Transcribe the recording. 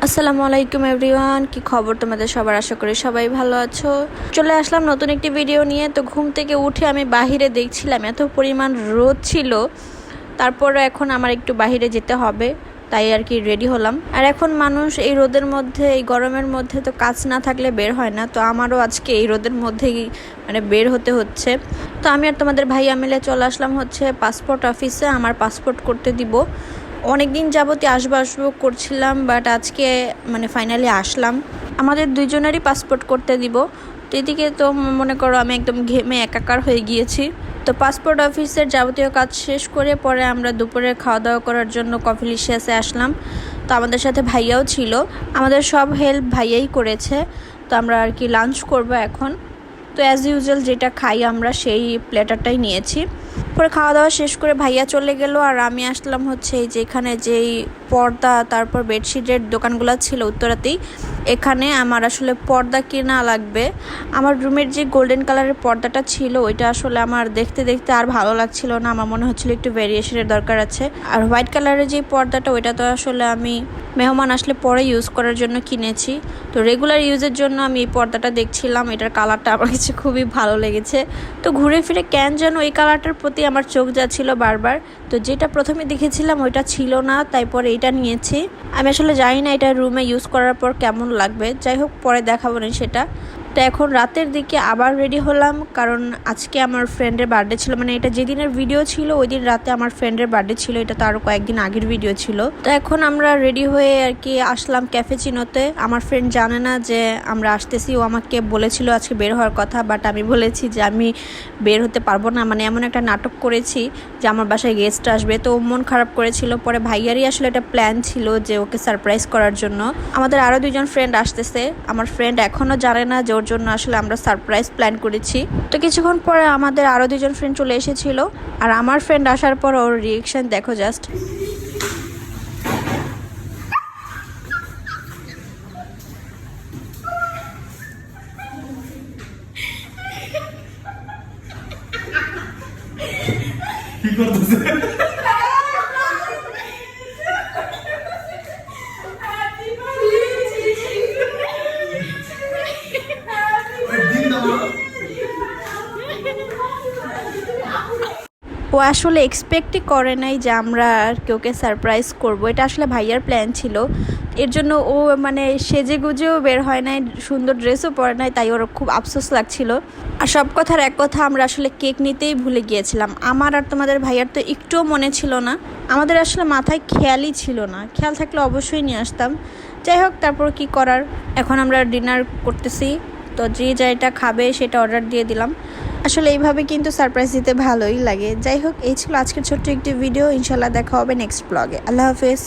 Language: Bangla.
আসসালামু আলাইকুম এভরিওয়ান, কি খবর তোমাদের সবার? আশা করি সবাই ভালো আছো। চলে আসলাম নতুন একটি ভিডিও নিয়ে। তো ঘুম থেকে উঠে আমি বাহিরে দেখছিলাম এত পরিমাণ রোদ ছিল, তারপরে এখন আমার একটু বাহিরে যেতে হবে, তাই আর কি রেডি হলাম। আর এখন মানুষ এই রোদের মধ্যে, এই গরমের মধ্যে তো কাজ না থাকলে বের হয় না, তো আমারও আজকে এই রোদের মধ্যেই বের হতে হচ্ছে। তো আমি আর তোমাদের ভাইয়া মিলে চলে আসলাম হচ্ছে পাসপোর্ট অফিসে আমার পাসপোর্ট করতে দিব। অনেক দিন যাবতই আসবো করছিলাম, বাট আজকে ফাইনালি আসলাম। আমাদের দুইজনেরই পাসপোর্ট করতে দিব। তো এদিকে তো মনে করো আমি একদম ঘেমে একাকার হয়ে গিয়েছি। তো পাসপোর্ট অফিসের যাবতীয় কাজ শেষ করে পরে আমরা দুপুরে খাওয়া দাওয়া করার জন্য কফিলিশিয়াসে আসলাম। তো আমাদের সাথে ভাইয়াও ছিল, আমাদের সব হেল্প ভাইয়াই করেছে। তো আমরা আর কি লাঞ্চ করব এখন। তো অ্যাজ ইউজুয়াল যেটা খাই আমরা সেই প্ল্যাটারটাই নিয়েছি। পরে খাওয়া দাওয়া শেষ করে ভাইয়া চলে গেল, আর আমি আসলাম হচ্ছে এই যে এখানে যেই পর্দা তারপর বেডশিটের দোকানগুলো ছিল উত্তরাতেই। এখানে আমার আসলে পর্দা কেনা লাগবে। আমার রুমের যে গোল্ডেন কালারের পর্দাটা ছিল ওইটা আসলে আমার দেখতে দেখতে আর ভালো লাগছিল না, আমার মনে হচ্ছিল একটু ভেরিয়েশনের দরকার আছে। আর হোয়াইট কালারের যে পর্দাটা ওইটা তো আসলে আমি মেহমান আসলে পরে ইউজ করার জন্য কিনেছি। তো রেগুলার ইউজের জন্য আমি এই পর্দাটা দেখছিলাম, এটার কালারটা আমার কাছে খুবই ভালো লেগেছে। তো ঘুরে ফিরে কেন যেন এই কালারটার প্রতি আমার চোখ যাচ্ছিল বারবার। তো যেটা প্রথমে দেখেছিলাম ওইটা ছিল না, তাই পরে এটা নিয়েছি। আমি আসলে জানি না এটা রুমে ইউজ করার পর কেমন লাগবে, যাই হোক পরে দেখাবো না সেটা। তো এখন রাতের দিকে আবার রেডি হলাম, কারণ আজকে আমার ফ্রেন্ডের বার্থডে ছিল। এটা যেদিনের ভিডিও ছিল ওই দিন রাতে আমার ফ্রেন্ডের বার্থডে ছিল, এটা তো আরও কয়েকদিন আগের ভিডিও ছিল। তো এখন আমরা রেডি হয়ে আর কি আসলাম ক্যাফেচিনোতে। আমার ফ্রেন্ড জানে না যে আমরা আসতেছি, ও আমাকে বলেছিল আজকে বের হওয়ার কথা, বাট আমি বলেছি যে আমি বের হতে পারবো না। এমন একটা নাটক করেছি যে আমার বাসায় গেস্ট আসবে, তো মন খারাপ করেছিল। পরে ভাইয়ারই আসলে একটা প্ল্যান ছিল যে ওকে সারপ্রাইজ করার জন্য। আমাদের আরও দুজন ফ্রেন্ড আসতেছে, আমার ফ্রেন্ড এখনও জানে না যে ওর জন্য আসলে আমরা সারপ্রাইজ প্ল্যান করেছি। তো কিছুক্ষণ পরে আমাদের আরও দুজন ফ্রেন্ড চলে এসেছিল, আর আমার ফ্রেন্ড আসার পর ওর রিয়েকশন দেখো জাস্ট। কি করতেছে? ও আসলে এক্সপেক্টই করে নাই যে আমরা আর কেউকে সারপ্রাইজ করব। এটা আসলে ভাইয়ার প্ল্যান ছিল, এর জন্য ও সেজে গুজেও বের হয় নাই, সুন্দর ড্রেসও পরে নাই, তাই ওর খুব আফসোস লাগছিল। আর সব কথার এক কথা, আমরা আসলে কেক নিতেই ভুলে গিয়েছিলাম। আমার আর তোমাদের ভাইয়ার তো একটুও মনে ছিল না, আমাদের আসলে মাথায় খেয়ালই ছিল না। খেয়াল থাকলে অবশ্যই নিয়ে আসতাম। যাই হোক, তারপর কি করার, এখন আমরা ডিনার করতেছি। তো যে যেটা খাবে সেটা অর্ডার দিয়ে দিলাম। আসলে এইভাবে কিন্তু সারপ্রাইজ দিতে ভালোই লাগে। যাই হোক, এই ছিল আজকের ছোট্ট একটি ভিডিও। ইনশাল্লাহ দেখা হবে নেক্সট ব্লগে। আল্লাহ হাফেজ।